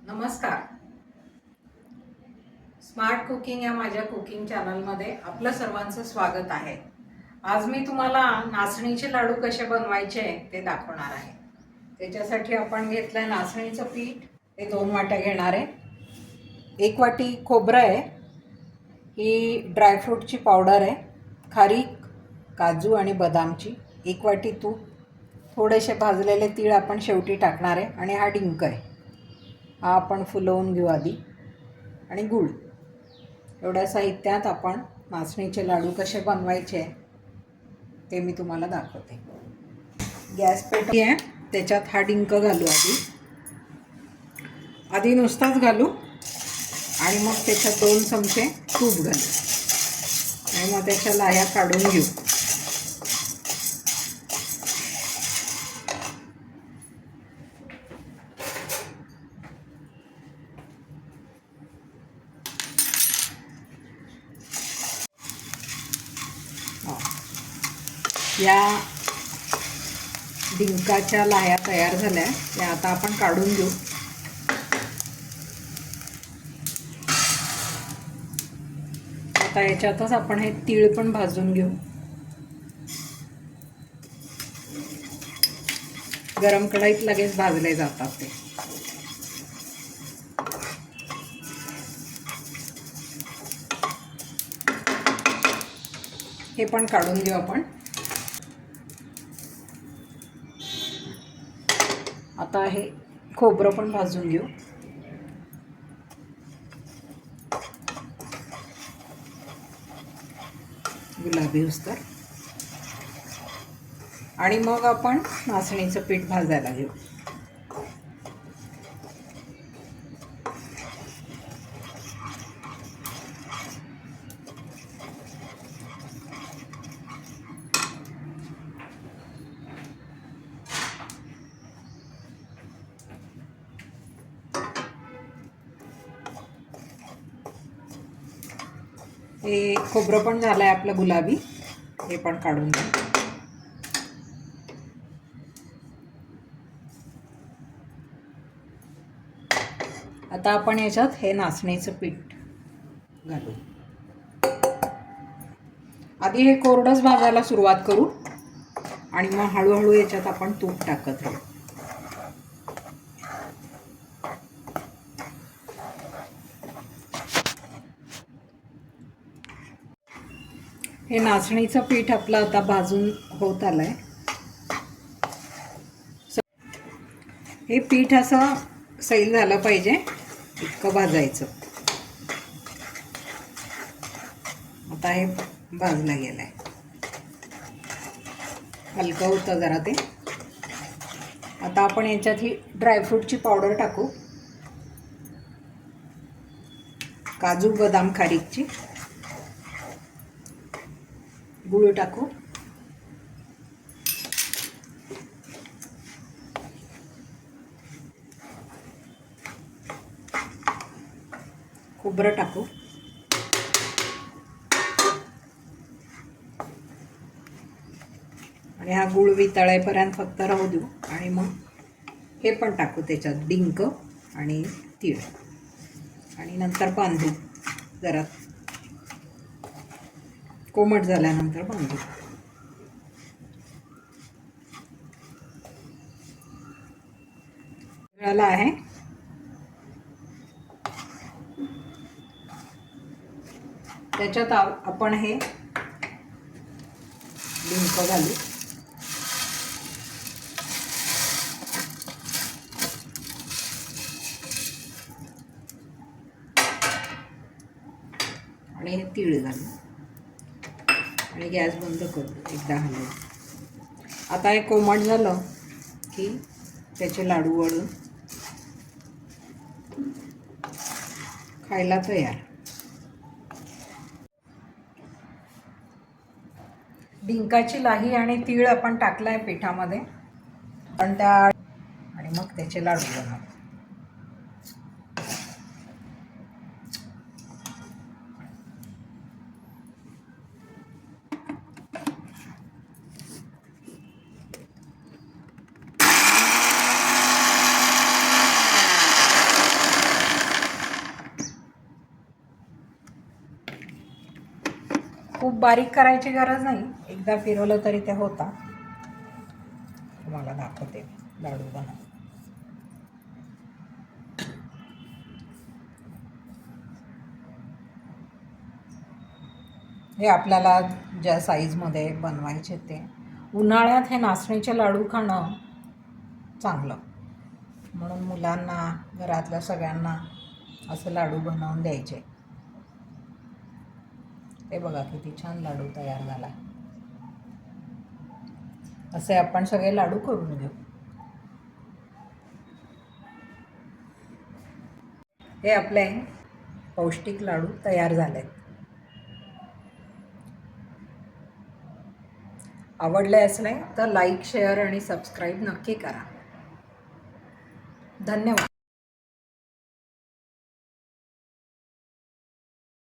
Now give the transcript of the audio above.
नमस्कार. Smart cooking या माझ्या कुकिंग चॅनलमध्ये आपलं सर्वांचं स्वागत आहे. आज मी तुम्हाला नाचणीचे लाडू कसे बनवायचे ते दाखवणार आहे. त्याच्यासाठी आपण घेतलंय नाचणीचं पीठ. हे 2 वाट्या घेणार आहे. 1 वाटी खोबरं आहे. ही ड्रायफ्रूटची पावडर आहे. खारीक, काजू आणि बदामची. 1 वाटी तूप. थोडेसे भाजलेले तीळ आपण शेवटी टाकणार आहे. आणि हा डिंक आहे. हा आपण फुलवून घेऊ आधी. आणि गूळ. एवढ्या साहित्यात आपण नाचणीचे लाडू कसे बनवायचे ते मी तुम्हाला दाखवते. गॅस पेटवली आहे. त्याच्यात हा डिंक घालू आधी नुसताच घालू आणि मग त्याच्यात 2 चमचे तूप घालू आणि मग त्याच्या लाह्या काढून घेऊ. या डिंकाच्या लाह्या तयार झाल्या. त्या आता आपण काढून घेऊ. आता याच्यातच आपण हे तीळ पण भाजून घेऊ. गरम कढईत लगेच भाजले जातात ते. हे पण काढून घेऊ आपण. आता हे खोबरं पण भाजून घेऊ. गुलाबी होईस्तोवर. आणि मग आपण नाचणीचं पीठ भाजायला घेऊ. हे खोबरं पण झालं आहे आपलं गुलाबी. हे पण काढून घेऊ. आता आपण याच्यात हे नाचणीचं पीठ घालू. आधी हे कोरडंच भाजायला सुरुवात करू आणि मग हळूहळू याच्यात आपण तूप टाकत राहू. हे नाचणीचं पीठ आपलं आता भाजून होत आलंय. हे पीठ असं सैल झालं पाहिजे इतकं भाजायचं. आता हे भाजलं गेलंय. हलकं होतं जरा ते. आता आपण याच्यात ही ड्रायफ्रूटची पावडर टाकू. काजू, बदाम, खारीकची. गूळ टाकू. खोबरं टाकू. आणि हा गूळ वितळेपर्यंत फक्त राहू देऊ. आणि मग हे पण टाकू त्याच्यात, डिंक आणि तीळ. आणि नंतर बांधू. जरा कोमट झाल्यानंतर बांधू. झालं आहे. त्याच्यात आपण हे डिंक घालू. आणि हे तीळ घालू. आणि गॅस बंद करू. एकदा हलवू. आता हे कोमट झालं की त्याचे लाडू वळून खायला तयार. डिंकाची लाही आणि तीळ आपण टाकलाय पिठामध्ये. पण त्या आणि मग त्याचे लाडू बनवू. खूप बारीक करायची गरज नाही, एकदा फिरवलं तरी ते होता. तुम्हाला दाखवते लाडू बनवून. हे आपल्याला ज्या साईजमध्ये बनवायचे ते. उन्हाळ्यात हे नाचणीचे लाडू खाणं चांगलं, म्हणून मुलांना, घरातल्या सगळ्यांना असं लाडू बनवून द्यायचे. हे बघा किती छान लाडू तयार झाला. असे आपण सगळे लाडू करून घेऊ. हे आपले पौष्टिक लाडू तयार झालेत. आवडले असले तर लाईक, शेअर आणि सबस्क्राईब नक्की करा. धन्यवाद.